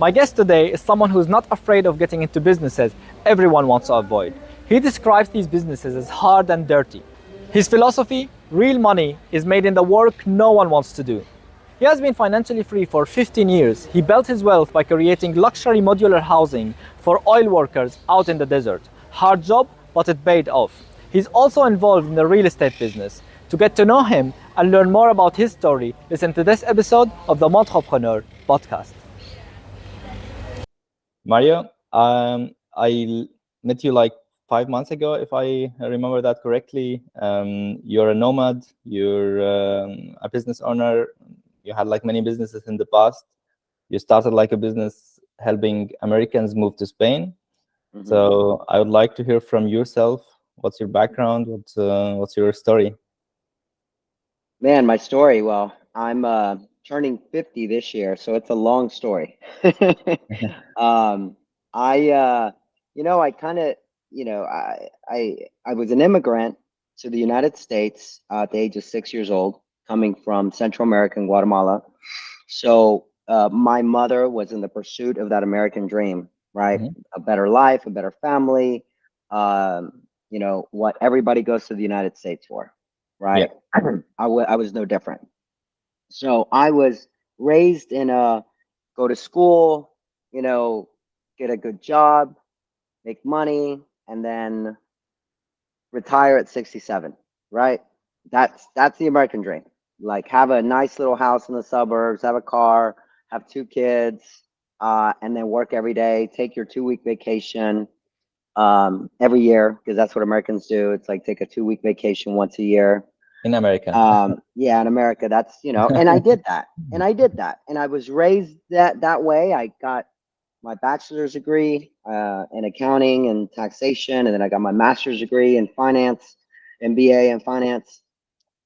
My guest today is someone who is not afraid of getting into businesses everyone wants to avoid. He describes these businesses as hard and dirty. His philosophy, real money is made in the work no one wants to do. He has been financially free for 15 years. He built his wealth by creating luxury modular housing for oil workers out in the desert. Hard job, but it paid off. He's also involved in the real estate business. To get to know him and learn more about his story, listen to this episode of the Montrepreneur Podcast. Mario, I met you like 5 months ago, if I remember that correctly. You're a nomad, you're a business owner. You had like many businesses in the past. You started like a business helping Americans move to Spain. Mm-hmm. So I would like to hear from yourself. What's your background? What's your story? Man, my story. Well, I'm turning 50 this year, so it's a long story. I kind of, I was an immigrant to the United States at the age of 6 years old, coming from Central America and Guatemala. So my mother was in the pursuit of that American dream, right? Mm-hmm. A better life, a better family, what everybody goes to the United States for, right? Yeah. I was no different. So I was raised in go to school, get a good job, make money, and then retire at 67, right? That's the American dream. Like have a nice little house in the suburbs, have a car, have 2 kids, and then work every day, take your 2-week vacation every year, because that's what Americans do. It's like take a 2-week vacation once a year. In America. Yeah, in America, that's, and I did that. And I was raised that way. I got my bachelor's degree in accounting and taxation, and then I got my master's degree in finance, MBA in finance.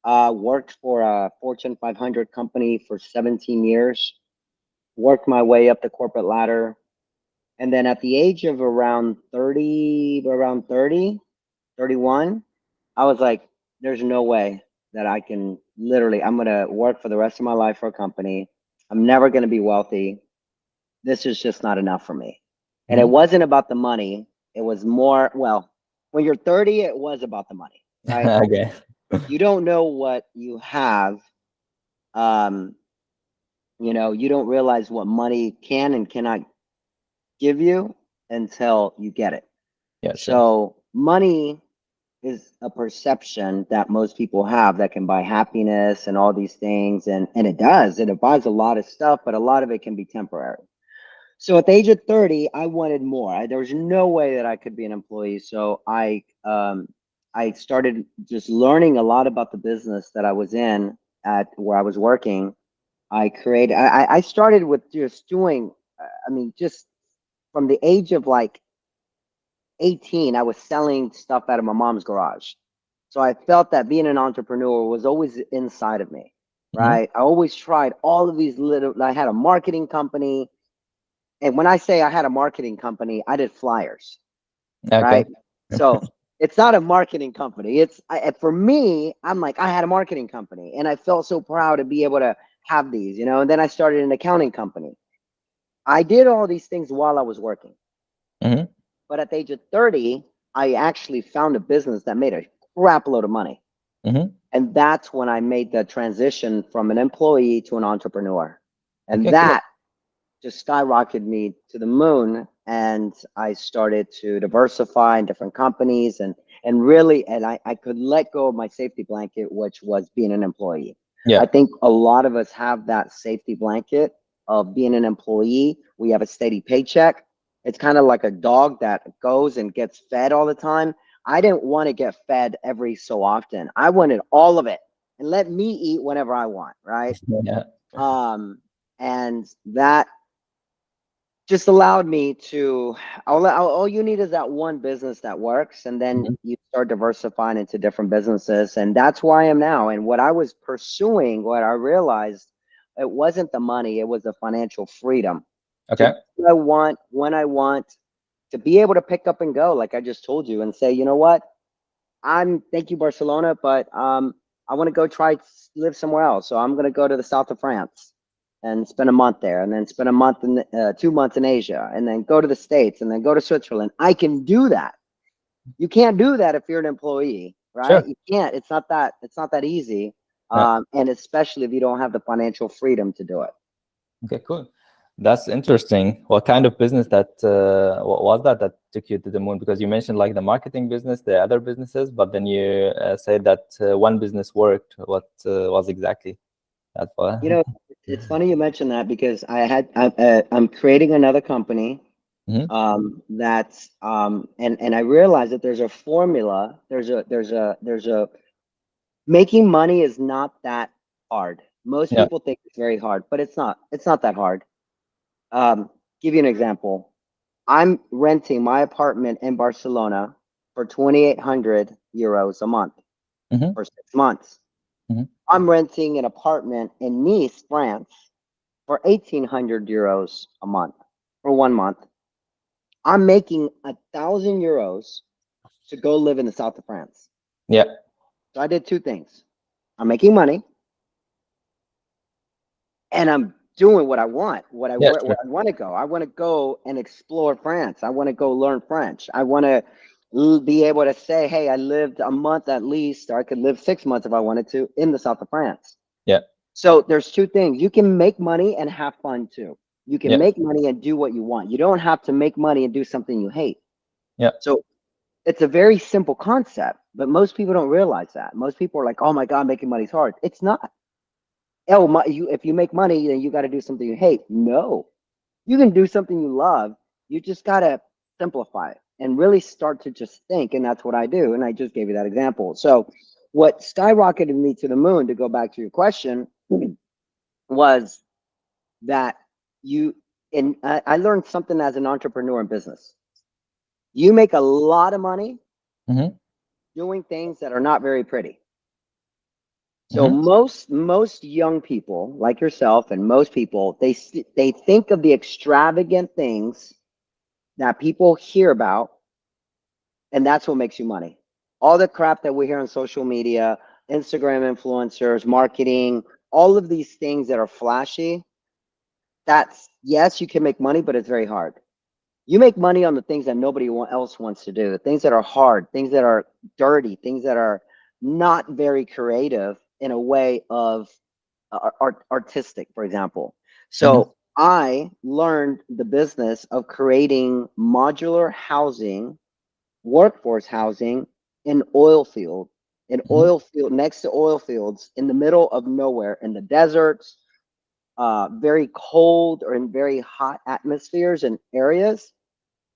Worked for a Fortune 500 company for 17 years, worked my way up the corporate ladder. And then at the age of around 31, I was like, there's no way that I can I'm going to work for the rest of my life for a company. I'm never going to be wealthy. This is just not enough for me. And It wasn't about the money. It was more, well, when you're 30, it was about the money, right? Okay. You don't know what you have. You don't realize what money can and cannot give you until you get it. Yeah, sure. So money is a perception that most people have that can buy happiness and all these things. And it does. It buys a lot of stuff, but a lot of it can be temporary. So at the age of 30, I wanted more. There was no way that I could be an employee. So I started just learning a lot about the business that I was in at where I was working. I started with just doing, just from the age of like 18, I was selling stuff out of my mom's garage. So I felt that being an entrepreneur was always inside of me, right? Mm-hmm. I always tried all of these I had a marketing company. And when I say I had a marketing company, I did flyers, okay. Right? So it's not a marketing company. For me, I'm like, I had a marketing company and I felt so proud to be able to have these, and then I started an accounting company. I did all these things while I was working. Mm-hmm. But at the age of 30, I actually found a business that made a crap load of money. Mm-hmm. And that's when I made the transition from an employee to an entrepreneur. And that just skyrocketed me to the moon. And I started to diversify in different companies and I could let go of my safety blanket, which was being an employee. Yeah. I think a lot of us have that safety blanket of being an employee. We have a steady paycheck. It's kind of like a dog that goes and gets fed all the time. I didn't want to get fed every so often. I wanted all of it and let me eat whenever I want, right? Yeah. And that just allowed me to, all you need is that one business that works, and then you start diversifying into different businesses. And that's where I am now. And what I was pursuing, what I realized, it wasn't the money, it was the financial freedom. Okay. When I want to be able to pick up and go, like I just told you, and say, you know what, thank you, Barcelona, but I want to go live somewhere else. So I'm going to go to the south of France. and spend a month there, and then spend a month in 2 months in Asia, and then go to the States, and then go to Switzerland. I can do that. You can't do that if you're an employee, right? Sure. You can't. It's not that easy. Yeah. And especially if you don't have the financial freedom to do it. Okay, cool. That's interesting. What kind of business what was that took you to the moon? Because you mentioned like the marketing business, the other businesses, but then you said that one business worked. What was exactly that for? You know, it's funny you mentioned that, because I'm creating another company Mhm. that's and I realize that there's a formula. There's a making money is not that hard. Most Yeah. people think it's very hard, but it's not. It's not that hard. Give you an example. I'm renting my apartment in Barcelona for 2,800 euros a month Hmm. for 6 months. Hmm. I'm renting an apartment in Nice, France for 1,800 euros a month for 1 month. I'm making 1,000 euros to go live in the south of France. Yeah. So I did two things. I'm making money, and I'm doing what I want, Yeah. where Sure. I want to go. I want to go and explore France. I want to go learn French. I want to be able to say, hey, I lived a month at least, or I could live 6 months if I wanted to, in the south of France. Yeah. So there's two things. You can make money and have fun too. You can Yeah. make money and do what you want. You don't have to make money and do something you hate. Yeah. So it's a very simple concept, but most people don't realize that. Most people are like, oh my God, making money is hard. It's not. Oh, if you make money, then you got to do something you hate. No, you can do something you love. You just got to simplify it and really start to just think. And that's what I do. And I just gave you that example. So what skyrocketed me to the moon, to go back to your question, was that I learned something as an entrepreneur in business. You make a lot of money Hmm. doing things that are not very pretty. So Hmm. most young people like yourself, and most people, they think of the extravagant things that people hear about, and that's what makes you money. All the crap that we hear on social media, Instagram influencers, marketing, all of these things that are flashy, that's, yes, you can make money, but it's very hard. You make money on the things that nobody else wants to do, the things that are hard, things that are dirty, things that are not very creative in a way of artistic, for example. Hmm. So I learned the business of creating modular housing, workforce housing in Hmm. oil field, next to oil fields, in the middle of nowhere, in the deserts, very cold or in very hot atmospheres and areas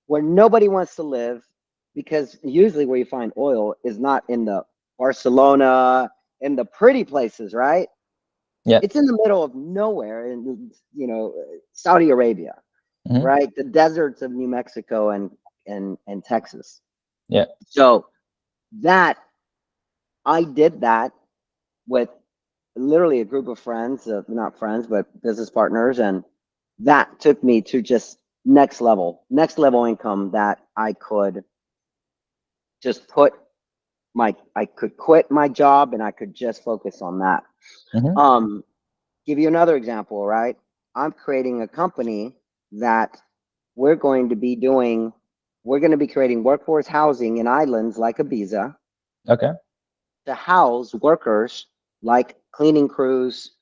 where nobody wants to live, because usually where you find oil is not in the Barcelona, in the pretty places, right? Yeah. It's in the middle of nowhere in, Saudi Arabia, Hmm. right? The deserts of New Mexico and Texas. Yeah. So that I did that with literally a group of friends, not friends, but business partners. And that took me to just next level income, that I could just I could quit my job and I could just focus on that. Hmm. Um, give you another example, right? I'm creating a company that we're going to be doing, we're going to be creating workforce housing in islands like Ibiza Okay. to house workers like cleaning crews,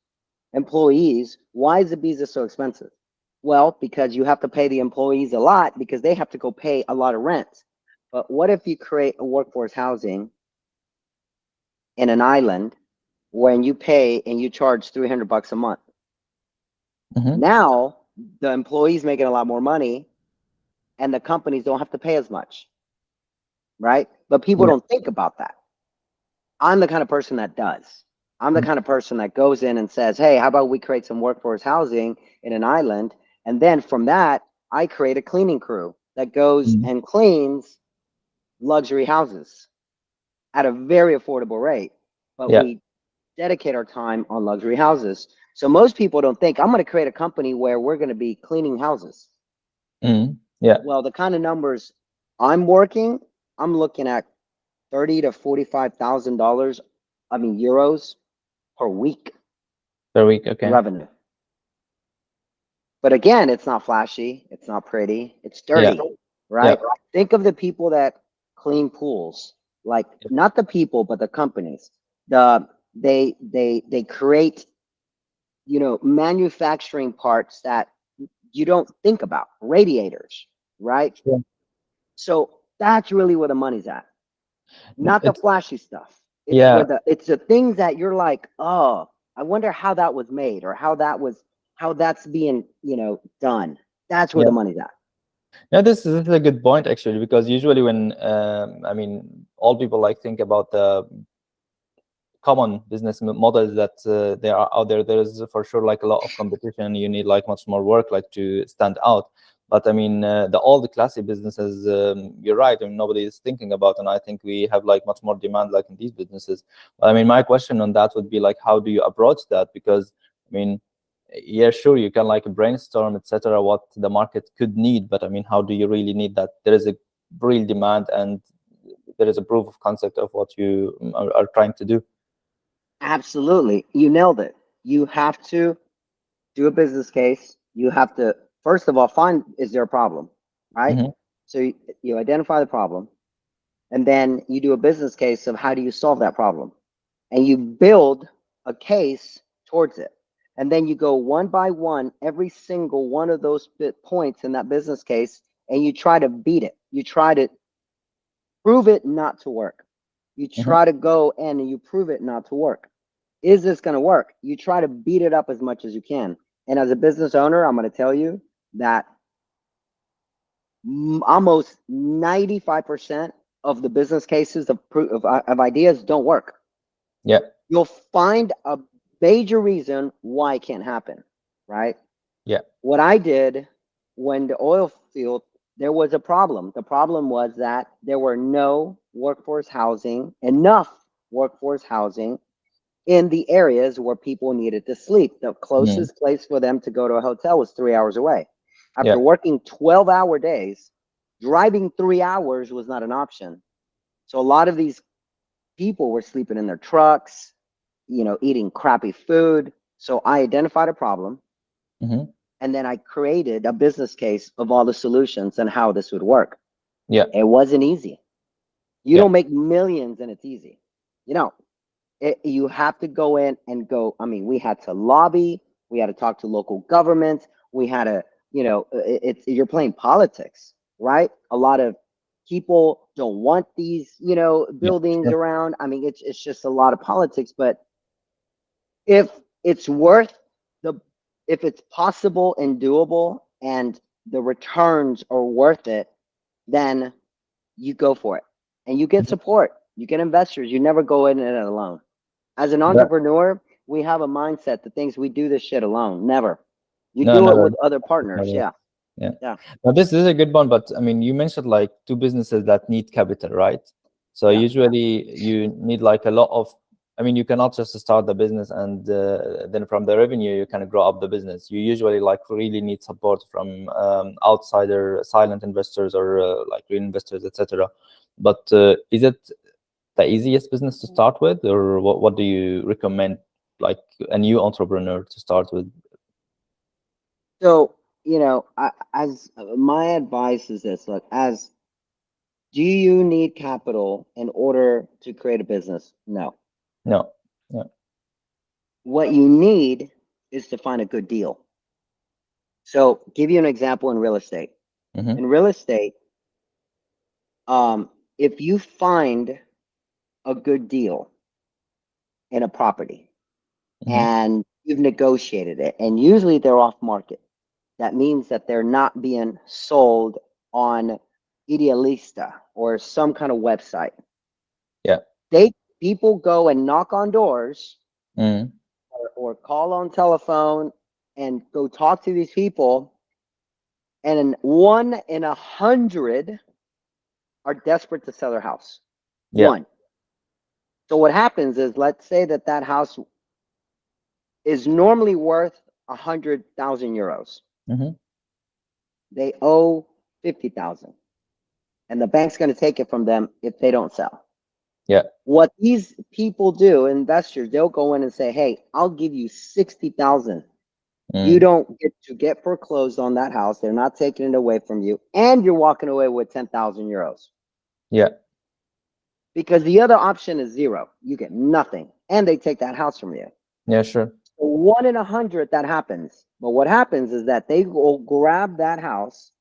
employees. Why is Ibiza so expensive? Well, because you have to pay the employees a lot, because they have to go pay a lot of rent. But what if you create a workforce housing in an island when you pay and you charge 300 bucks a month? Hmm. Now the employees making a lot more money and the companies don't have to pay as much, right? But people Yeah. don't think about that. I'm the kind of person that does. I'm the Mhm. kind of person that goes in and says, hey, how about we create some workforce housing in an island? And then from that, I create a cleaning crew that goes Mhm. and cleans luxury houses at a very affordable rate. But Yeah. we dedicate our time on luxury houses. So most people don't think, I'm going to create a company where we're going to be cleaning houses. Mhm. Yeah. Well, the kind of numbers I'm working, I'm looking at 30 to $45,000, I mean euros per week Per week. Okay. revenue. But again, it's not flashy, it's not pretty, it's Yeah. dirty, Yeah. right? Think of the people that clean pools, like not the people, but the companies. They create, manufacturing parts that you don't think about, radiators, right? Sure. So that's really where the money's at, not the It's flashy stuff. yeah. It's the things that you're like, oh, I wonder how that was made, or how that's being, done. That's where Yeah. the money's at. Yeah, this is a good point actually, because usually when all people like think about the common business models that there are out there. There is for sure like a lot of competition. You need like much more work like to stand out. But I mean, all the classic businesses, you're right. I mean, nobody is thinking about, and I think we have like much more demand like in these businesses. But I mean, my question on that would be like, how do you approach that? Because I mean, yeah, sure, you can like brainstorm, etc., what the market could need. But I mean, how do you really need that? There is a real demand, and there is a proof of concept of what you are trying to do. Absolutely. You nailed it. You have to do a business case. You have to, first of all, find, is there a problem, right? Hmm. So you identify the problem, and then you do a business case of how do you solve that problem, and you build a case towards it. And then you go one by one, every single one of those points in that business case, and you try to beat it. You try to prove it not to work. You Hmm. try to go in and you prove it not to work. Is this going to work? You try to beat it up as much as you can. And as a business owner, I'm going to tell you that almost 95% of the business cases of ideas don't work. Yeah. You'll find a major reason why it can't happen, right? Yeah. What I did when the oil field, there was a problem. The problem was that there were no workforce housing, enough workforce housing in the areas where people needed to sleep. The Mm. closest place for them to go to a hotel was 3 hours away. Yeah. After working 12-hour days, driving 3 hours was not an option. So a lot of these people were sleeping in their trucks, eating crappy food. So I identified a problem, Hmm. and then I created a business case of all the solutions and how this would work. Yeah. It wasn't easy. You Yeah. don't make millions and it's easy. You know, you have to go in and go. I mean, we had to lobby, we had to talk to local governments, we had to, you're playing politics, right? A lot of people don't want these, Yeah. buildings Sure. around. I mean, it's just a lot of politics. But if it's worth the, if it's possible and doable and the returns are worth it, then you go for it and you get Mhm. support, you get investors. You never go in it alone. As an That, entrepreneur, we have a mindset that thinks we do this shit alone. Never. You no, do it never. with other partners. Never. Yeah. Yeah. Yeah. Now this is a good one, but I mean, you mentioned like two businesses that need capital, right? So Yeah. usually you need like a lot of. I mean, you cannot just start the business and then from the revenue you can grow up the business. You usually like really need support from outsider, silent investors or like real investors, etc. But is it the easiest business to start with, or what do you recommend like a new entrepreneur to start with? So, as my advice is this, look, as do you need capital in order to create a business? No. No. Yeah. What you need is to find a good deal. So, give you an example in real estate. Hmm. In real estate, if you find a good deal in a property Hmm. and you've negotiated it, and usually they're off market, that means that they're not being sold on Idealista or some kind of website. Yeah. They People go and knock on doors, Hmm. or call on telephone and go talk to these people, and 1 in 100 are desperate to sell their house. Yeah. One. So what happens is, let's say that house is normally worth 100,000 euros. Hmm. They owe 50,000, and the bank's going to take it from them if they don't sell. Yeah. What these people do, investors, they'll go in and say, "Hey, I'll give you 60,000 You Mm. don't get to get foreclosed on that house. They're not taking it away from you. And you're walking away with 10,000 euros Yeah. because the other option is zero. You get nothing and they take that house from you. Yeah, sure. So 1 in 100 that happens. But what happens is that they will grab that house,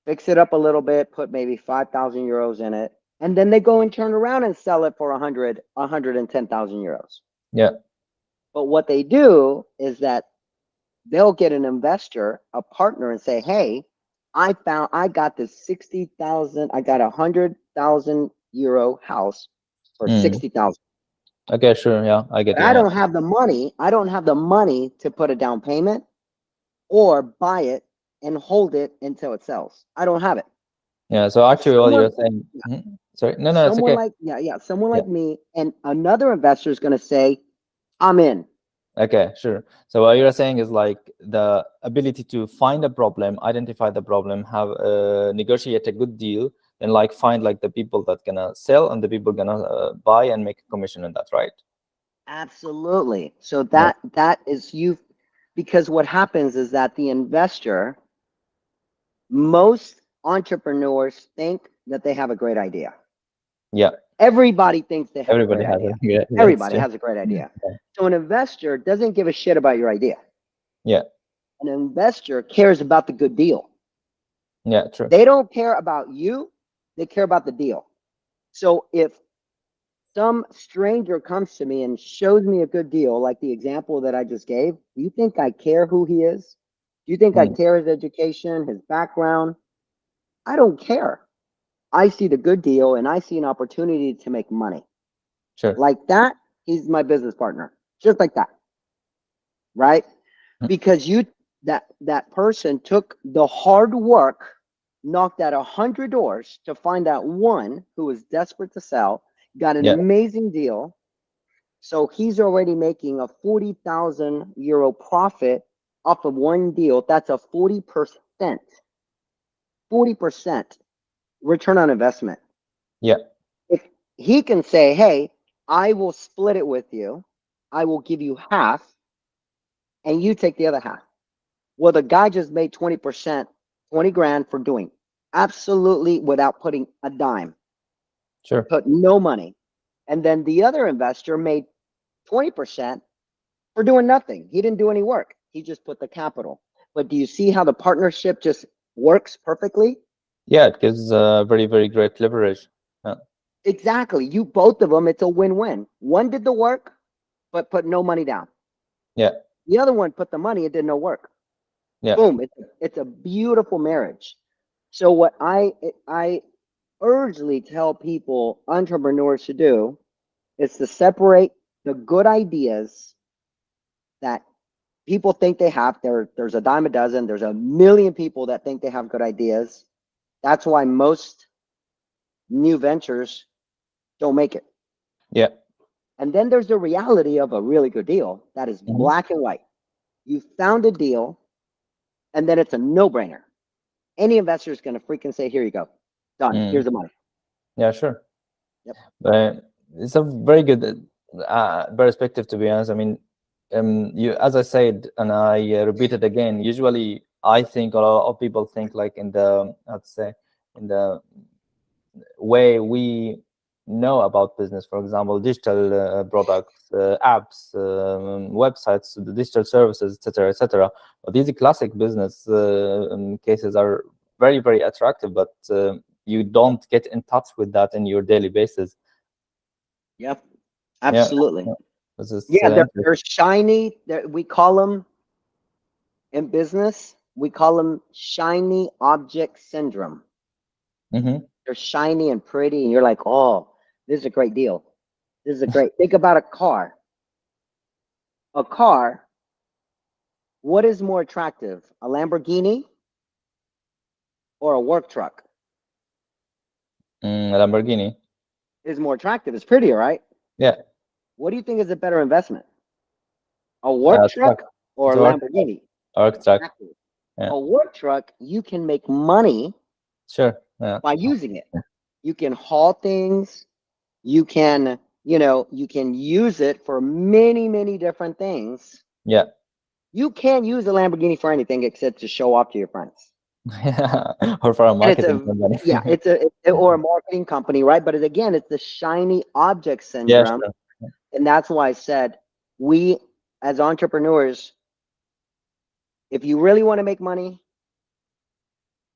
fix it up a little bit, put maybe 5,000 euros in it, and then they go and turn around and sell it for 110,000 euros. Yeah. But what they do is that they'll get an investor, a partner, and say, "Hey, I got this 60,000, I got 100,000 euro house for Mm. 60,000. Okay, sure. Yeah, I get But you. I Yeah. don't have the money. I don't have the money to put a down payment or buy it and hold it until it sells. I don't have it." Yeah. So actually, what you're Someone, saying. Mhm. Sorry. No, no, it's someone okay. like someone Yeah. like me and another investor is going to say, "I'm in." Okay, sure. So what you're saying is like the ability to find a problem, identify the problem, have negotiate a good deal, and like find like the people that gonna sell and the people gonna buy and make a commission on that, right? Absolutely. So Yeah. that is you, because what happens is that the investor, most entrepreneurs think that they have a great idea. Yeah. Everybody thinks they have a Everybody great has idea. it. Yeah. Yeah. It's Everybody true. has a great idea. Yeah. So an investor doesn't give a shit about your idea. Yeah. An investor cares about the good deal. Yeah. True. They don't care about you, they care about the deal. So if some stranger comes to me and shows me a good deal, like the example that I just gave, do you think I care who he is? Do you think I Mm. care his education, his background? I don't care. I see the good deal and I see an opportunity to make money. Sure. Like that, he's my business partner. Just like that, right? Mm. Because that person took the hard work, knocked at 100 doors to find that one who was desperate to sell, got an Yeah. amazing deal. So he's already making a 40,000 euro profit off of one deal. That's a 40% return on investment. Yeah. If he can say, "Hey, I will split it with you, I will give you half, and you take the other half." Well, the guy just made 20%, 20 grand for doing absolutely without putting a dime, Sure. put no money. And then the other investor made 20% for doing nothing. He didn't do any work. He just put the capital. But do you see how the partnership just works perfectly? Yeah. It gives very, very great leverage. Yeah. Exactly. You both of them, it's a win-win. One did the work, but put no money down. Yeah. The other one put the money and did no work. Yeah. Boom. It's a beautiful marriage. So what I urgently tell people, entrepreneurs, to do is to separate the good ideas that people think they have. There's a dime a dozen. There's a million people that think they have good ideas. That's why most new ventures don't make it. Yeah. And then there's the reality of a really good deal that is Mhm. black and white. You found a deal, and then it's a no-brainer. Any investor is going to freaking say, "Here you go, done. Mm. Here's the money." Yeah. Sure. Yep. It's a very good perspective, to be honest. I mean, you, as I said, and I repeat it again. Usually, I think a lot of people think like in the, let's say, in the way we know about business. For example, digital products, apps, websites, the digital services, etc., etc. But these classic business cases are very, very attractive, but you don't get in touch with that in your daily basis. Yep. Yeah, Absolutely. yeah. This is Yeah, they're interesting. shiny. We call them in business. We call them shiny object syndrome. Hmm. They're shiny and pretty, and you're like, "Oh, this is a great deal. This is a great." Think about a car. A car. What is more attractive, a Lamborghini or a work truck? Lamborghini. Is more attractive. It's prettier, right? Yeah, What do you think is a better investment? A work truck. truck or It's a a work truck. Lamborghini? Work truck. Exactly. Yeah, A work truck, you can make money sure. Yeah, by using it. You can haul things. You can use it for many, many different things. yeah, You can't use a Lamborghini for anything except to show off to your friends. Or for a And it's marketing a company. yeah, or a marketing company, right? But again, it's the shiny object Yeah, syndrome, sure. and that's why I said we as entrepreneurs, if you really want to make money,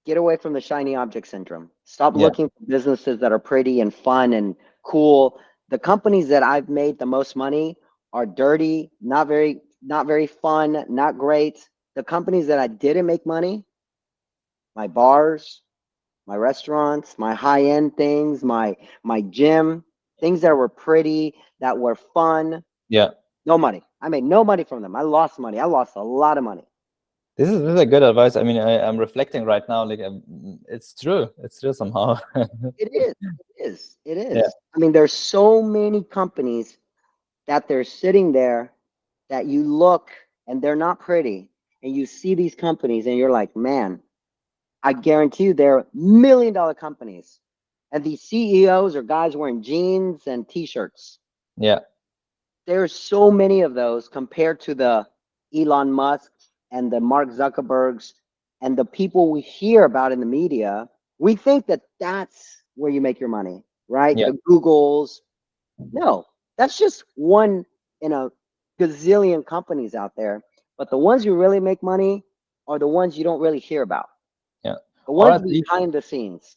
get away from the shiny object syndrome. Stop Yeah, looking for businesses that are pretty and fun and cool. The companies that I've made the most money are dirty, not very fun, not great. The companies that I didn't make money, my bars, my restaurants, my high-end things, my gym, things that were pretty, that were fun, yeah. no money. I made no money from them. I lost money. I lost a lot of money. This is a good advice. I mean, I'm reflecting right now. Like, it's true. It's true somehow. It is. It is. It Yeah, is. I mean, there's so many companies that they're sitting there that you look and they're not pretty, and you see these companies and you're like, man, I guarantee you they're $1 million companies. And these CEOs are guys wearing jeans and t-shirts. yeah, There's so many of those compared to the Elon Musks and the Mark Zuckerbergs and the people we hear about in the media. We think that that's where you make your money, right? yeah. The Googles. No, that's just one in a gazillion companies out there. But the ones you really make money are the ones you don't really hear about, Yeah. the Or ones at least, behind the scenes.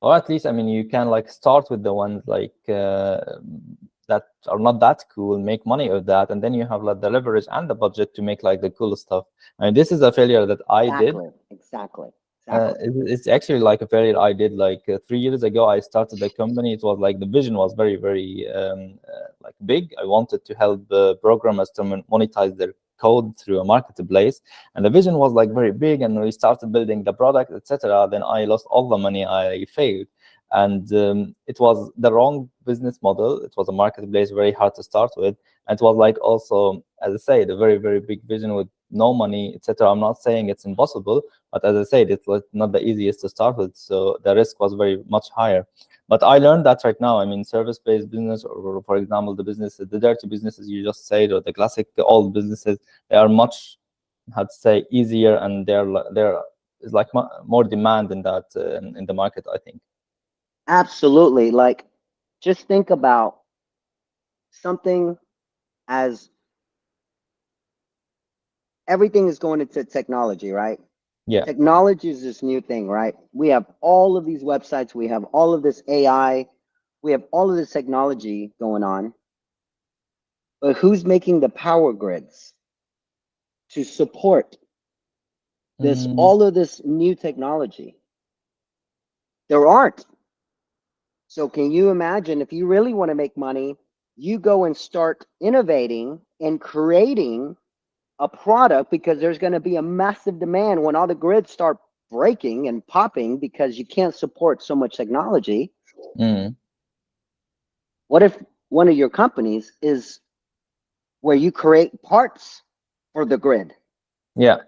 I mean, you can like start with the ones like that are not that cool, make money with that, and then you have like the leverage and the budget to make like the cool stuff. I mean, this is a failure that I did. Exactly, exactly, exactly. It's actually like a failure I did like 3 years ago. I started the company. It was like the vision was very, very like big. I wanted to help programmers to monetize their code through a marketplace, and the vision was like very big. And we started building the product, etc. Then I lost all the money. I failed, and it was the wrong business model. It was a marketplace, very hard to start with. And it was like also, as I said, a very, very big vision with no money, etc. I'm not saying it's impossible, but as I said, it's like not the easiest to start with, so the risk was very much higher. But I learned that right now. I mean, service-based business, or for example, the businesses, the dirty businesses you just said, or the classic old businesses, they are much, how to say, easier, and they're is like more demand in that in the market, I think. Absolutely. Like, just think about something as everything is going into technology, right? Yeah. Technology is this new thing, right? We have all of these websites, we have all of this AI, we have all of this technology going on. But who's making the power grids to support this Mm, all of this new technology? There aren't. So can you imagine if you really want to make money, you go and start innovating and creating a product because there's going to be a massive demand when all the grids start breaking and popping because you can't support so much technology. mm, What if one of your companies is where you create parts for the grid? yeah.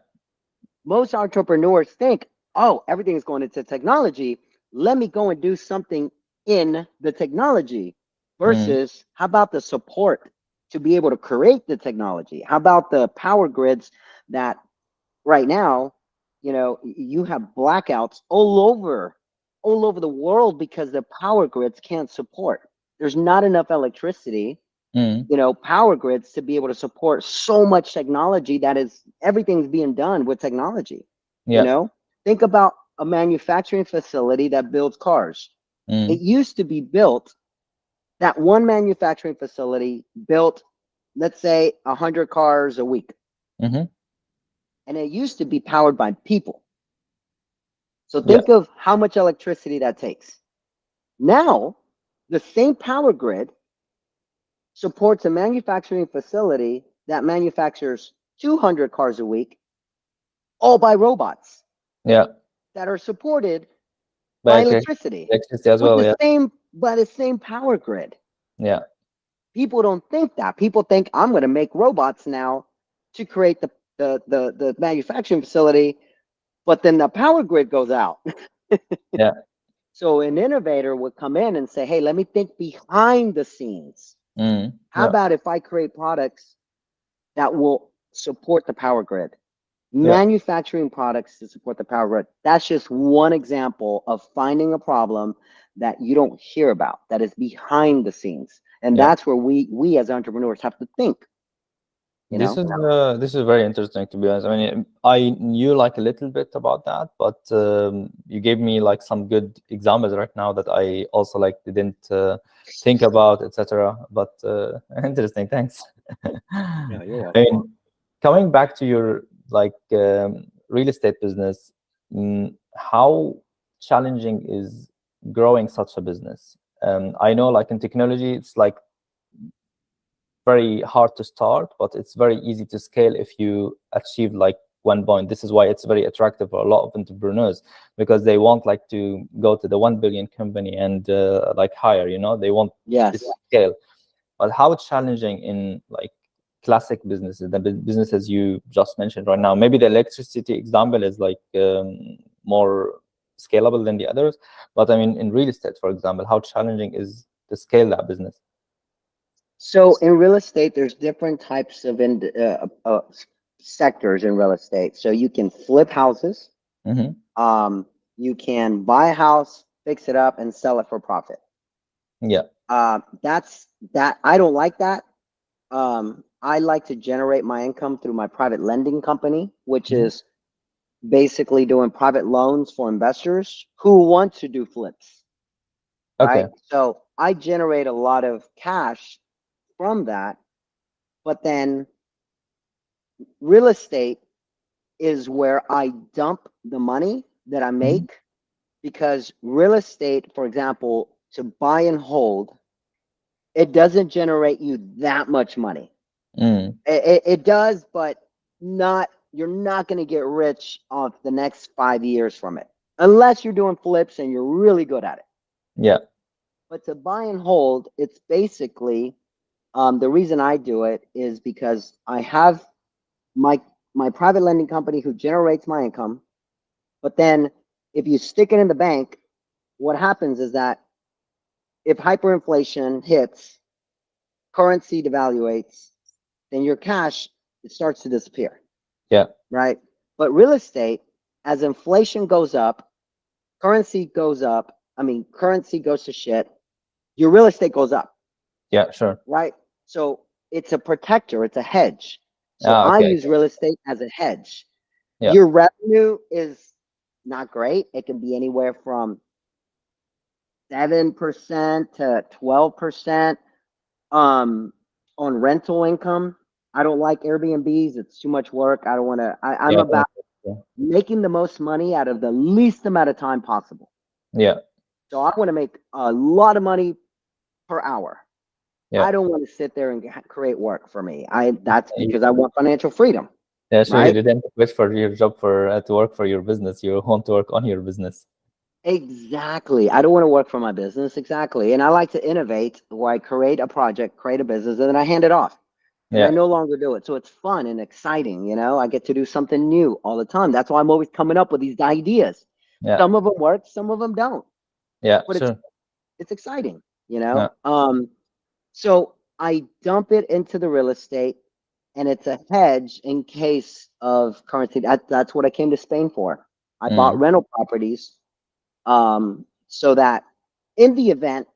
Most entrepreneurs think, oh, everything is going into technology. Let me go and do something in the technology. Mm, Versus, how about the support to be able to create the technology? How about the power grids that right now, you have blackouts all over the world because the power grids can't support. There's not enough electricity, mm, power grids to be able to support so much technology that is everything's being done with technology. You yeah. know, think about a manufacturing facility that builds cars. It Mm, used to be built, that one manufacturing facility built, let's say, 100 cars a week. mm-hmm. And it used to be powered by people. So Yeah. think of how much electricity that takes. Now, the same power grid supports a manufacturing facility that manufactures 200 cars a week, all by robots Yeah. that are supported by Like electricity electricity as with well. the Yeah. same power grid. Yeah. People don't think that. People think I'm going to make robots now to create the manufacturing facility, but then the power grid goes out. Yeah. So an innovator would come in and say, hey, let me think behind the scenes. Mm, How yeah. about if I create products that will support the power grid. Yeah. Manufacturing products to support the power grid. That's just one example of finding a problem that you don't hear about, that is behind the scenes. And Yeah. that's where we as entrepreneurs have to think, you know? This is very interesting, to be honest. I mean, I knew like a little bit about that, but you gave me like some good examples right now that I also like didn't think about, etc. But interesting, thanks. Yeah, you're I welcome. mean, coming back to your like real estate business, how challenging is growing such a business? I know like in technology, it's like very hard to start, but it's very easy to scale if you achieve like one point. This is why it's very attractive for a lot of entrepreneurs, because they want like to go to the 1 billion company and like higher, they want this Yes. scale. But how challenging in like classic businesses, the businesses you just mentioned right now? Maybe the electricity example is like more scalable than the others, but I mean in real estate, for example, how challenging is to scale that business? So in real estate, there's different types of sectors in real estate. So you can flip houses. Mm-hmm. You can buy a house, fix it up, and sell it for profit. Yeah. That's that. I don't like that. I like to generate my income through my private lending company, which Mm-hmm. is basically doing private loans for investors who want to do flips, Okay. right? So I generate a lot of cash from that, but then real estate is where I dump the money that I Mm-hmm. make, because real estate, for example, to buy and hold, it doesn't generate you that much money. Mm. It does, but not, you're not going to get rich off the next 5 years from it, unless you're doing flips and you're really good at it. Yeah. But to buy and hold, it's basically, the reason I do it is because I have my my private lending company who generates my income. But then if you stick it in the bank, what happens is that if hyperinflation hits, currency devaluates, then your cash, it starts to disappear, Yeah. right? But real estate, as inflation goes up, currency goes up, currency goes to shit, your real estate goes up, Yeah. Sure. right? So it's a protector, it's a hedge. So Ah, I okay. use real estate as a hedge. Yeah. Your revenue is not great. It can be anywhere from 7% to 12% on rental income. I don't like Airbnbs. It's too much work. I don't want to. I'm Yeah. about Yeah. making the most money out of the least amount of time possible. Yeah. So I want to make a lot of money per hour. Yeah. I don't want to sit there and create work for me. That's because I want financial freedom, Yeah. Sure. You right? didn't quit for your job for to work for your business. You want to work on your business. Exactly. I don't want to work for my business. Exactly. And I like to innovate, where I create a project, create a business, and then I hand it off. And I Yeah. no longer do it. So it's fun and exciting. I get to do something new all the time. That's why I'm always coming up with these ideas. Yeah. Some of them work, some of them don't. Yeah. But Sure. it's exciting, Yeah. So I dump it into the real estate, and it's a hedge in case of currency. That's what I came to Spain for. I bought Mm. rental properties, so that in the event,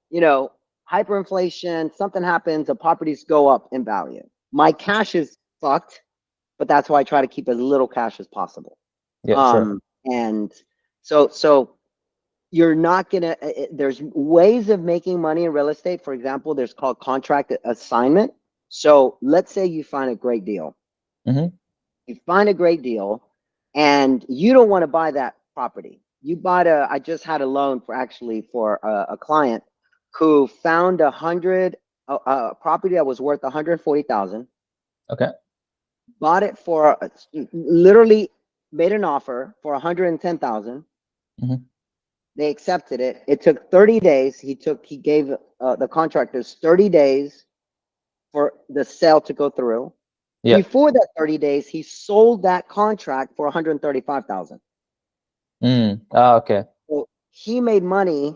you know, hyperinflation, something happens, the properties go up in value. My cash is fucked, but that's why I try to keep as little cash as possible. Yeah. Sure. And so you're not gonna. There's ways of making money in real estate. For example, there's called contract assignment. So let's say you find a great deal. Mm-hmm. You find a great deal, and you don't want to buy that property. I just had a loan for a client who found a property that was worth 140,000, Okay. bought it for, literally made an offer for 110,000. Mm-hmm. They accepted it. It took 30 days. He gave the contractors 30 days for the sale to go through. Yeah. Before that 30 days, he sold that contract for 135,000. Mm. Ah, okay. So he made money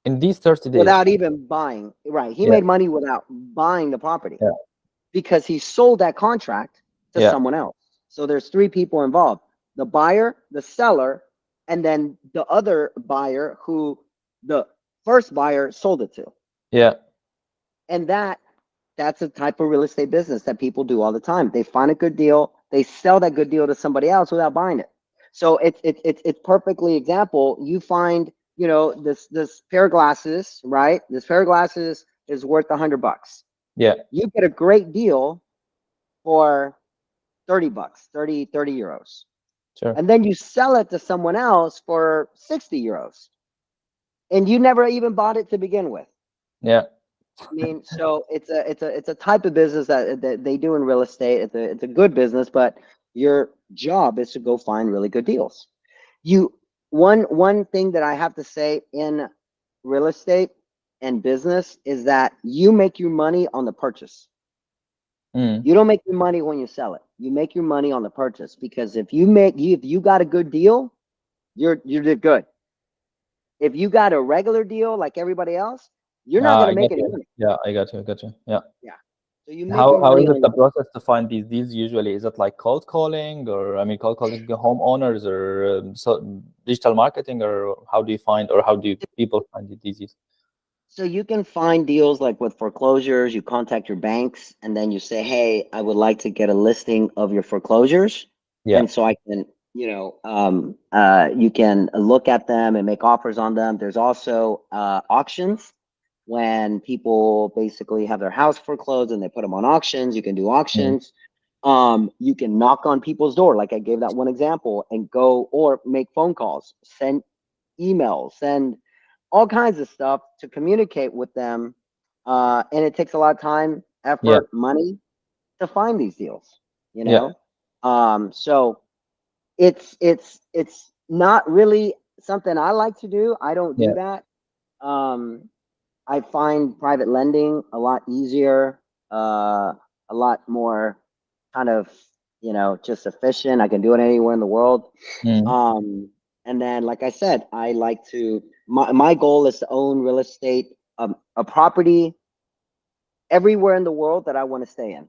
In these 30 days. without even buying. Right. He Yeah. made money without buying the property, Yeah. because he sold that contract. to Yeah. someone else. So there's three people involved: the buyer, the seller, and then the other buyer who the first buyer sold it to. Yeah. And that's a type of real estate business that people do all the time. They find a good deal, they sell that good deal to somebody else without buying it. So it's perfectly example. You find, this pair of glasses, right? This pair of glasses is worth $100. Yeah. You get a great deal for $30, 30 euros. Sure. And then you sell it to someone else for 60 euros. And you never even bought it to begin with. Yeah. I mean, so it's a type of business that they do in real estate. It's a good business, but your job is to go find really good deals. You one thing that I have to say in real estate and business is that you make your money on the purchase. Mm. You don't make your money when you sell it. You make your money on the purchase, because if you got a good deal, you did good. If you got a regular deal like everybody else, you're not I gonna make get any you. money. Yeah, I got you. I got you. Yeah. Yeah. So you make your How money is it on the your process to find these deals usually? Is it like cold calling, or I mean, cold calling the homeowners, or so digital marketing, or how do you find, or how do people find these deals? So you can find deals like with foreclosures. You contact your banks and then you say, "Hey, I would like to get a listing of your foreclosures," Yeah. and so I can, you can look at them and make offers on them. There's also auctions. When people basically have their house foreclosed and they put them on auctions, you can do Mm. auctions. You can knock on people's door, like I gave that one example, and go or make phone calls, send emails, send all kinds of stuff to communicate with them. And it takes a lot of time, Yeah. effort, money to find these deals, you Yeah. know? So it's not really something I like to do. I don't do Yeah. that. Um, I find private lending a lot easier, a lot more kind of, just efficient. I can do it anywhere in the world. Mm. Um, and then, like I said, I like to, my goal is to own real estate, a property everywhere in the world that I want to stay in.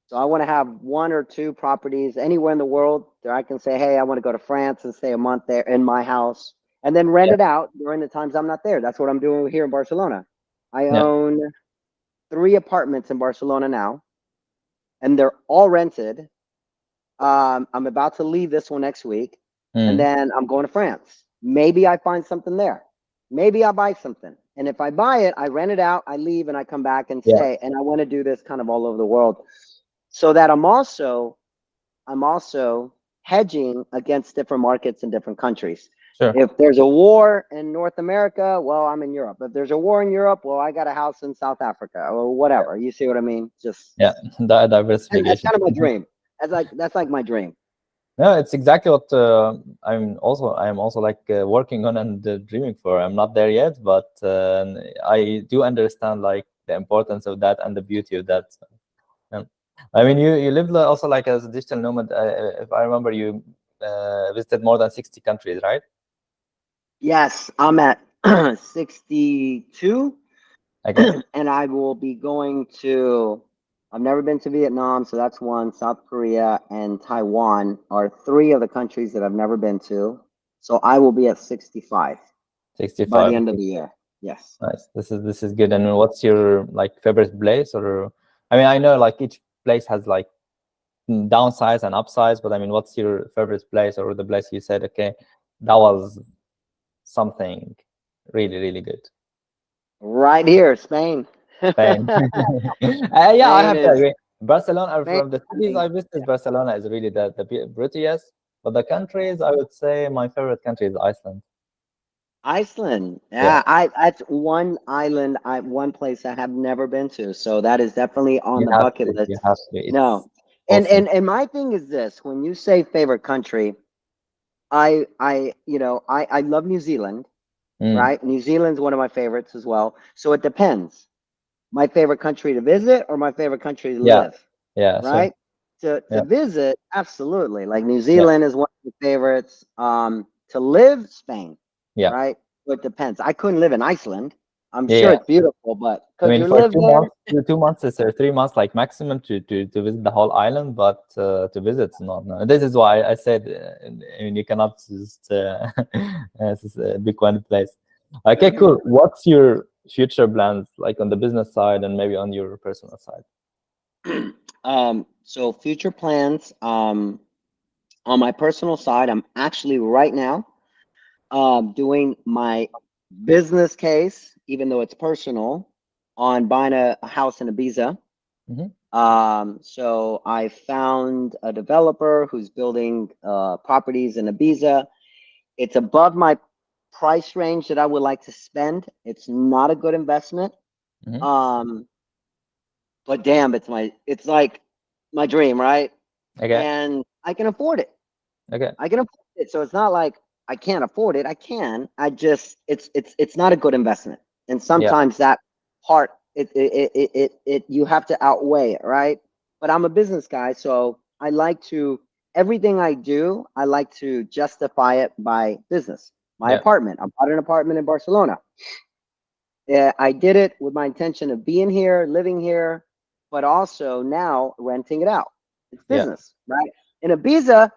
So I want to have one or two properties anywhere in the world that I can say, hey, I want to go to France and stay a month there in my house, and then rent Yeah. it out during the times I'm not there. That's what I'm doing here in Barcelona. I Yeah. own 3 apartments in Barcelona now, and they're all rented. I'm about to leave this one next week, and Mm. then I'm going to France. Maybe I find something there. Maybe I buy something. And if I buy it, I rent it out, I leave, and I come back and Yeah. stay. And I want to do this kind of all over the world, so that I'm also hedging against different markets in different countries. Sure. If there's a war in North America, well, I'm in Europe. If there's a war in Europe, well, I got a house in South Africa or Yeah. whatever. You see what I mean? Just Yeah. that's Diversification. kind of my dream. That's like my dream. No, it's exactly what I am also like working on and dreaming for. I'm not there yet, but I do understand like the importance of that and the beauty of that. Yeah. I mean, you lived also like as a digital nomad. If I remember, you visited more than 60 countries, right? Yes, I'm at 62, Okay. and I will be going to. I've never been to Vietnam, so that's one. South Korea and Taiwan are three of the countries that I've never been to. So I will be at 65 by the 65. end of Okay. the year. Yes. Nice. This is good. And what's your like favorite place? Or I mean, I know like each place has like downsides and upsides, but I mean, what's your favorite place, or the place you said, okay, that was something really, really good? Right here, Spain. Spain. Yeah, I Spain have to is agree. Barcelona, Spain. from the I cities think I visited, Barcelona is really the prettiest. But the countries, I would say my favorite country is Iceland. Iceland. Yeah, Yeah, that's one island, one place I have never been to. So that is definitely on you the have bucket to. You list. have to. It's No. And awesome. and and my thing is this: when you say favorite country, I love New Zealand, Mm. right? New Zealand's one of my favorites as well. So it depends. My favorite country to visit or my favorite country to Yeah, live, yeah, sure. right? To Yeah, visit, absolutely. Like New yeah, Zealand is one of my favorites. To live, Spain, yeah. right? So it depends. I couldn't live in Iceland. I'm Yeah, sure yeah. it's beautiful, but I could mean, you for live there? 2 months is 3 months, like maximum to visit the whole island, but to visit, not. No. This is why I said, I mean, you cannot just this is a big one place. Okay, cool. What's your future plans, like on the business side and maybe on your personal side? So future plans, on my personal side, I'm actually right now doing my business case, even though it's personal, on buying a house in Ibiza. Hmm. So I found a developer who's building properties in Ibiza. It's above my price range that I would like to spend. It's not a good investment. Hmm. Um, but damn, it's like my dream, right? Okay. And I can afford it. Okay. I can afford it. So it's not like I can't afford it. I can. I just it's not a good investment. And Yeah. sometimes that part it you have to outweigh it, right? But I'm a business guy, so I like to everything I do, I like to justify it by business. My Yeah. apartment. I bought an apartment in Barcelona. Yeah, I did it with my intention of being here, living here, but also now renting it out. It's Yeah. business, right? In Ibiza,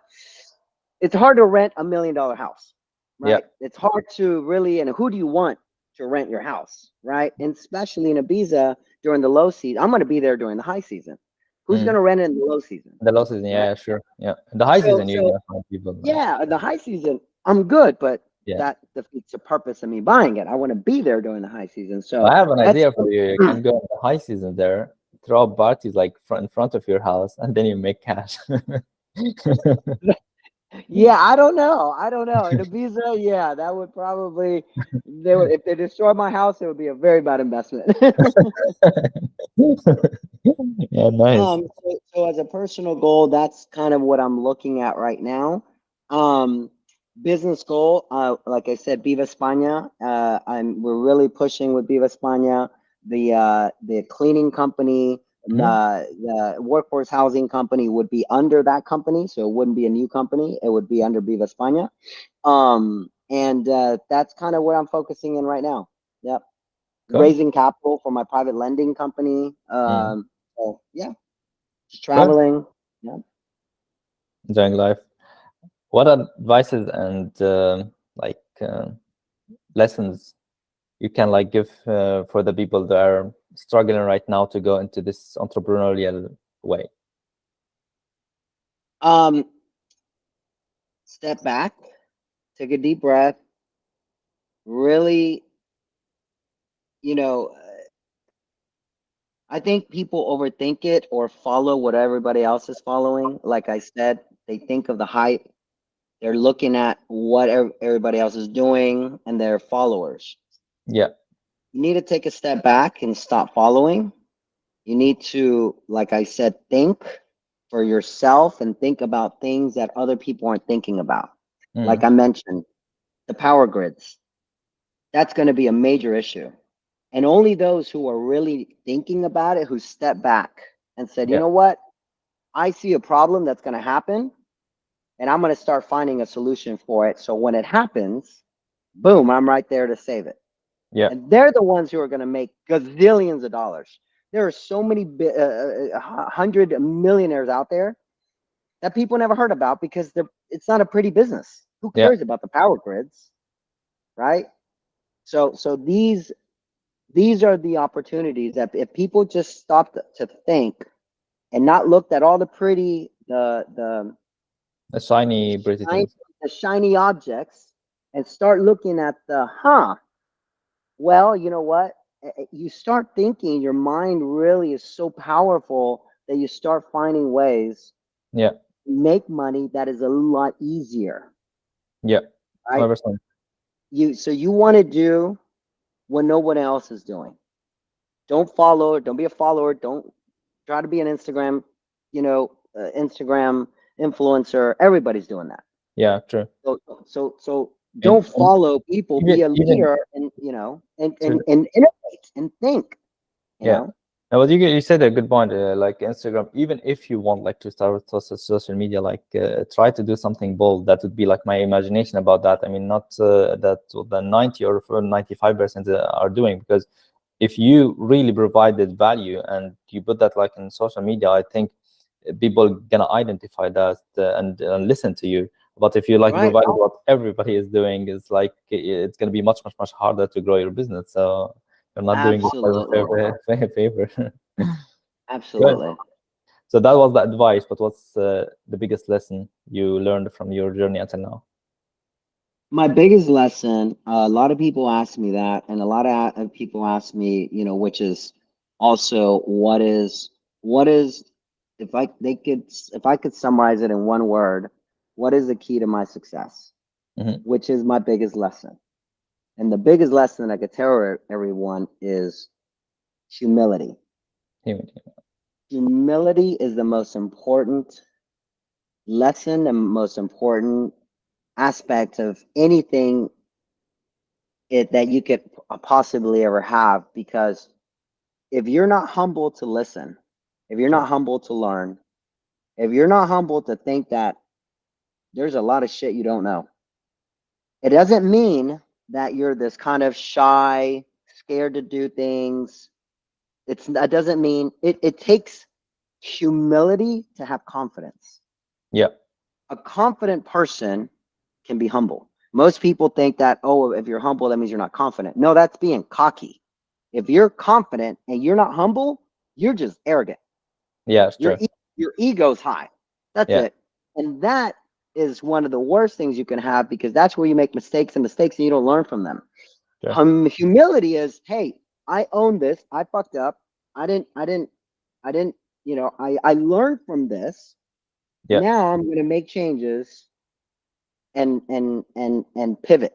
it's hard to rent $1 million house, Yeah. right? It's hard to really, and who do you want to rent your house, right? And especially in Ibiza during the low season. I'm going to be there during the high season. Who's going Mm. to rent it in the low season, The low season, right? yeah, sure. Yeah. The high So, season, you're so gonna find people like, yeah, the high season, I'm good, but yeah. that defeats the purpose of me buying it. I want to be there during the high season. Well, So I have an that's idea for you. You can go in the high season there, throw parties like in front of your house, and then you make cash. yeah, I don't know. I don't know. In Ibiza, yeah, that would probably they would if they destroyed my house, it would be a very bad investment. Yeah, nice. So as a personal goal, that's kind of what I'm looking at right now. Um, Business goal, like I said, Viva España. We're really pushing with Viva España, the cleaning company, Mhm. the workforce housing company would be under that company, so it wouldn't be a new company. It would be under Viva España. And that's kind of what I'm focusing in right now. Yep, Cool. raising capital for my private lending company. Mm. So yeah, just Cool. traveling. Yeah. Enjoying life. What advices and like lessons you can like give for the people that are struggling right now to go into this entrepreneurial way? Um, Step back, take a deep breath. Really, you know, I think people overthink it or follow what everybody else is following. Like I said, they think of the hype. They're looking at what everybody else is doing and their followers. Yeah. You need to take a step back and stop following. You need to, like I said, think for yourself and think about things that other people aren't thinking about. Like Mm. I mentioned, the power grids. That's going to be a major issue. And only those who are really thinking about it, who step back and said, you Yeah. know what? I see a problem that's going to happen and I'm going to start finding a solution for it. So when it happens, boom, I'm right there to save it. Yeah. And they're the ones who are going to make gazillions of dollars. There are so many hundred millionaires out there that people never heard about because it's not a pretty business. Who Yeah. cares about the power grids, right? So these are the opportunities that if people just stopped to think and not looked at all the pretty The shiny, pretty shiny, things. the shiny objects and start looking at well, you know what? You start thinking, your mind really is so powerful that you start finding ways Yeah. to make money that is a lot easier, Yeah. right? 100%. So you want to do what no one else is doing. Don't follow, don't be a follower, don't try to be an Instagram influencer. Everybody's doing that. Yeah, true. So don't And follow people, be a even leader and true. and innovate and think, you Yeah. know. Now, what you said a good point. Like Instagram, even if you want like to start with social media, like try to do something bold. That would be like my imagination about that. I mean, not that the 90 or 95% are doing, because if you really provided value and you put that like in social media, I think people gonna identify that and listen to you. But if you like Right. provided what everybody is doing, it's like it's gonna be much harder to grow your business. So you're not doing yourself a Absolutely. favor. Good. Absolutely. So that was the advice, but what's the biggest lesson you learned from your journey until now? My biggest lesson, a lot of people ask me that, and a lot of people ask me, which is also what is if I could summarize it in one word, what is the key to my success? Hmm. Which is my biggest lesson. And the biggest lesson I could tell everyone is humility. Humility is the most important lesson and most important aspect of anything that you could possibly ever have, because if you're not humble to listen, if you're Sure. not humble to learn, if you're not humble to think that there's a lot of shit you don't know, it doesn't mean that you're this kind of shy, scared to do things. That doesn't mean it takes humility to have confidence. Yeah. A confident person can be humble. Most people think that, oh, if you're humble, that means you're not confident. No, that's being cocky. If you're confident and you're not humble, you're just arrogant. Yeah, it's Your true. your ego's high. That's Yeah, it. And that is one of the worst things you can have, because that's where you make mistakes and you don't learn from them. sure. Humility is, hey, I own this. I fucked up. I didn't, I learned from this. Yeah, Now I'm going to make changes and pivot.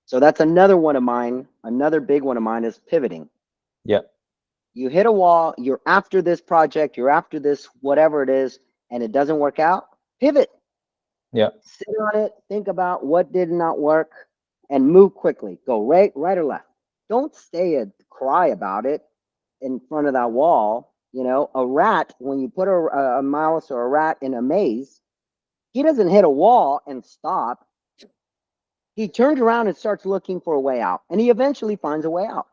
So that's another one of mine. Another big one of mine is pivoting. yeah, You hit a wall, you're after this project, you're after this, whatever it is, and it doesn't work out, pivot. yeah, Sit on it, think about what did not work, and move quickly. Go right or left. Don't stay and cry about it in front of that wall. A rat, when you put a mouse or a rat in a maze, he doesn't hit a wall and stop. He turns around and starts looking for a way out, and he eventually finds a way out.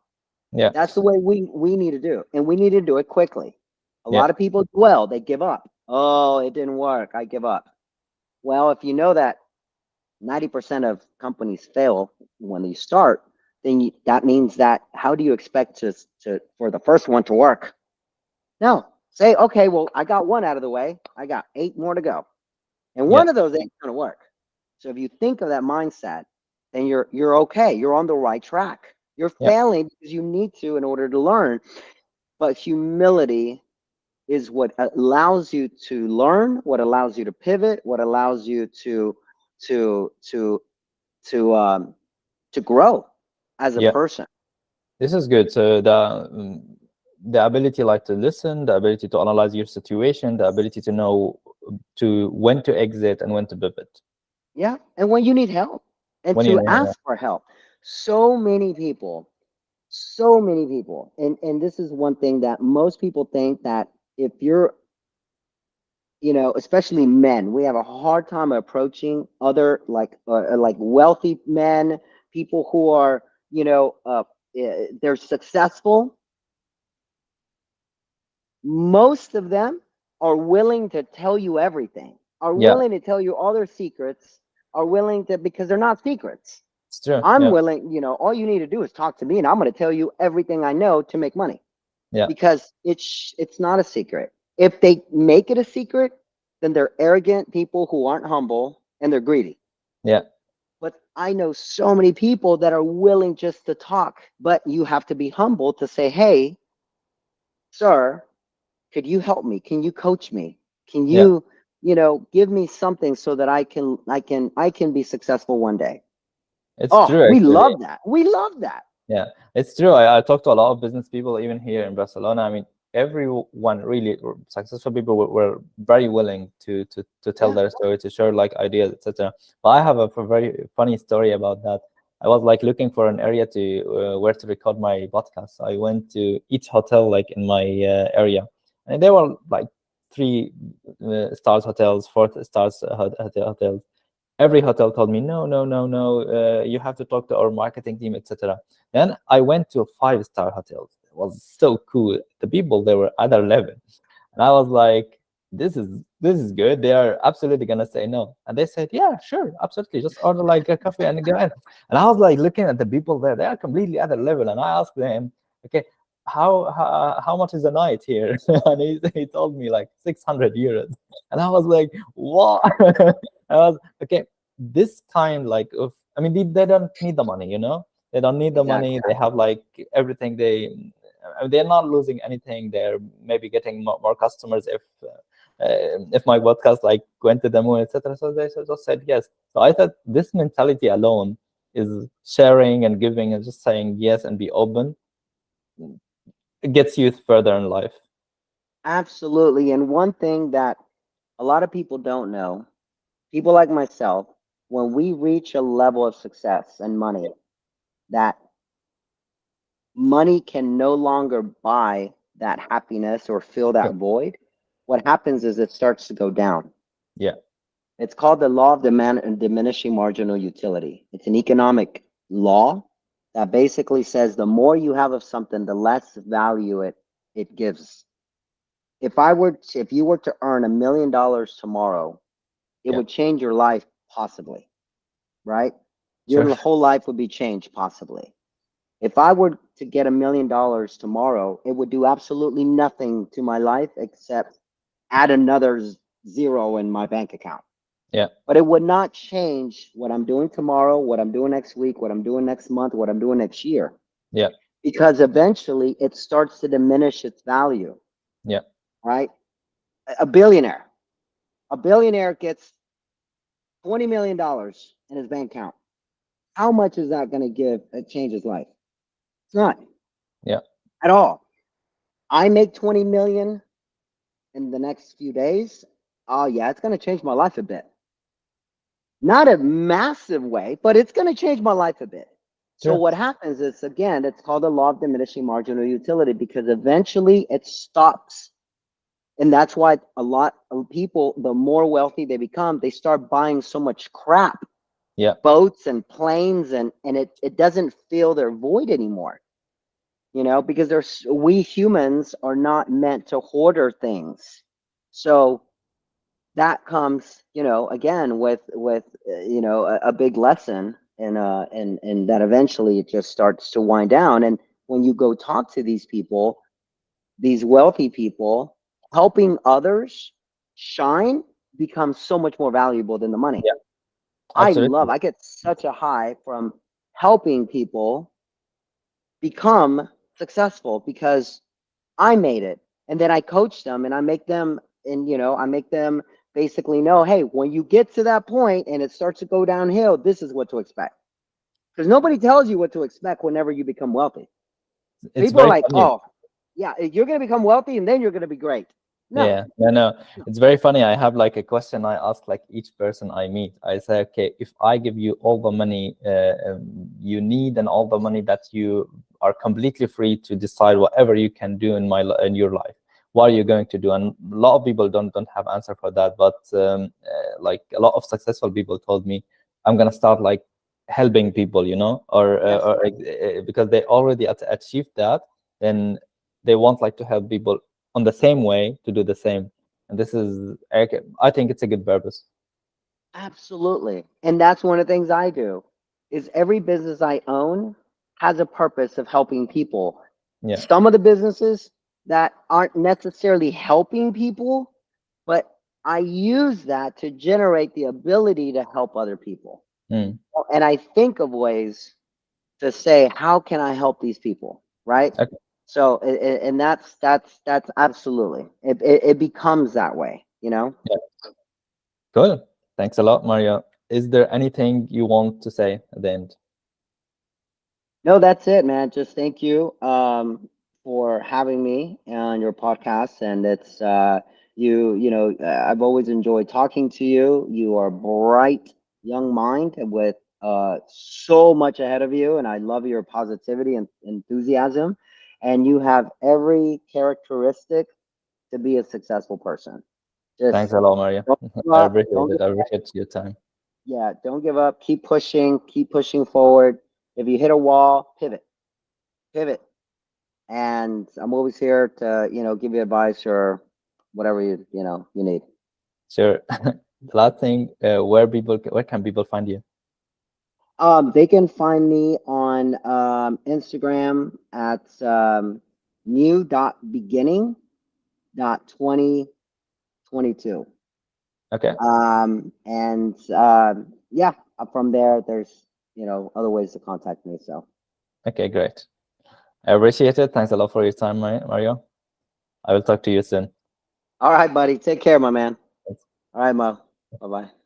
yeah, That's the way we need to do, and we need to do it quickly. A yeah, lot of people dwell, they give up. Oh, it didn't work, I give up. Well, if you know that 90% of companies fail when you start, then that means that how do you expect for the first one to work? No, say, okay, well, I got one out of the way, I got 8 more to go, and yeah, one of those ain't gonna work. So if you think of that mindset, then you're okay. You're on the right track. You're yeah, failing because you need to in order to learn. But humility is what allows you to learn, what allows you to pivot, what allows you to to to um to grow as a yeah. person. This is good. So the ability like to listen, the ability to analyze your situation, the ability to know to when to exit and when to pivot. Yeah. And when you need help, and When you to know, ask for help. So many people, so many people, and this is one thing that most people think, that if you're, especially men, we have a hard time approaching other, like wealthy men, people who are, they're successful. Most of them are willing to tell you everything, are yeah, willing to tell you all their secrets, are willing to, because they're not secrets. it's true. I'm Yeah, willing, all you need to do is talk to me, and I'm going to tell you everything I know to make money, yeah, because it's not a secret. If they make it a secret, then they're arrogant people who aren't humble, and they're greedy. yeah, But I know so many people that are willing just to talk, but you have to be humble to say, hey, sir, could you help me? Can you coach me? Can yeah. you, give me something so that I can be successful one day? It's Oh, true we actually. love that. We love that. Yeah, it's true. I talk to a lot of business people, even here in Barcelona. I mean, everyone really successful people were very willing to tell Yeah. their story, to share like ideas, etc. But I have a very funny story about that. I was like looking for an area to where to record my podcast. So I went to each hotel like in my area, and they were like three stars hotels, four stars hotels. Every hotel told me no, no, no, no. You have to talk to our marketing team, etc. Then I went to a five-star hotel. It was so cool. The people they were other level. And I was like, this is good. They are absolutely gonna say no. And they said, yeah, sure, absolutely. Just order like a coffee and go in. And I was like looking at the people there, they are completely other level. And I asked them, okay, how much is a night here? And he told me like 600 euros. And I was like, what? I was okay. This kind like of I mean they don't need the money, you know? They don't need the money. Exactly. They have like everything they're not losing anything. They're maybe getting more customers if my podcast like went to the moon, etc. So they just said yes. So I thought this mentality alone is sharing and giving and just saying yes and be open. It gets you further in life. Absolutely. And one thing that a lot of people don't know, people like myself, when we reach a level of success and money, that money can no longer buy that happiness or fill Yeah. that void, what happens is it starts to go down. Yeah. It's called the law of diminishing marginal utility. It's an economic law that basically says the more you have of something, the less value it gives. If you were to earn $1 million tomorrow, it Yeah. would change your life possibly, right? Sure. Your whole life would be changed possibly. If I were to get $1 million tomorrow, it would do absolutely nothing to my life except add another zero in my bank account. Yeah. But it would not change what I'm doing tomorrow, what I'm doing next week, what I'm doing next month, what I'm doing next year, Yeah. because eventually it starts to diminish its value, Yeah. right? A billionaire, a billionaire gets $20 million in his bank account. How much is that going to change his life? It's not Yeah. at all. I make 20 million in the next few days. Oh yeah, it's going to change my life a bit. Not a massive way, but it's going to change my life a bit. So Sure. what happens is, again, it's called the law of diminishing marginal utility, because eventually it stops. And that's why a lot of people, the more wealthy they become, they start buying so much crap, Yeah. boats and planes, and it doesn't fill their void anymore. Because we humans are not meant to hoarder things. So that comes, again with a big lesson, and that eventually it just starts to wind down. And when you go talk to these people, these wealthy people, helping others shine becomes so much more valuable than the money. Yeah. Absolutely. I get such a high from helping people become successful because I made it. And then I coach them and I make them basically know, hey, when you get to that point and it starts to go downhill, this is what to expect. Because nobody tells you what to expect whenever you become wealthy. It's People are very like, funny. oh, yeah, you're going to become wealthy and then you're going to be great. No, Yeah, no, no. no. It's very funny. I have like a question I ask like each person I meet. I say, okay, if I give you all the money you need and all the money that you are completely free to decide whatever you can do in your life, what are you going to do? And a lot of people don't have answer for that. But like a lot of successful people told me, I'm gonna start like helping people, Yes. because they already achieved that, then they want like to help people on the same way to do the same. And this is, I think it's a good purpose. Absolutely. And that's one of the things I do is every business I own has a purpose of helping people. Yeah. Some of the businesses that aren't necessarily helping people, but I use that to generate the ability to help other people. Mm. And I think of ways to say, how can I help these people? Right. Okay. So, and that's absolutely, it becomes that way. Yeah. Cool. Thanks a lot, Mario. Is there anything you want to say at the end? No, that's it, man. Just thank you for having me on your podcast. And it's I've always enjoyed talking to you. You are a bright young mind with so much ahead of you, and I love your positivity and enthusiasm. And you have every characteristic to be a successful person. Thanks Just a lot, Mario. don't give I up. appreciate Don't it. give I up. appreciate your time. Yeah, don't give up. Keep pushing. Keep pushing forward. If you hit a wall, pivot, pivot. And I'm always here to, give you advice or whatever you need. Sure. The last thing, where can people find you? They can find me on Instagram at new.beginning.2022. Okay. And yeah, from there, there's, other ways to contact me. So, Okay, great. I appreciate it. Thanks a lot for your time, Mario. I will talk to you soon. all right, buddy. Take care, my man. All right, Mo. Bye bye.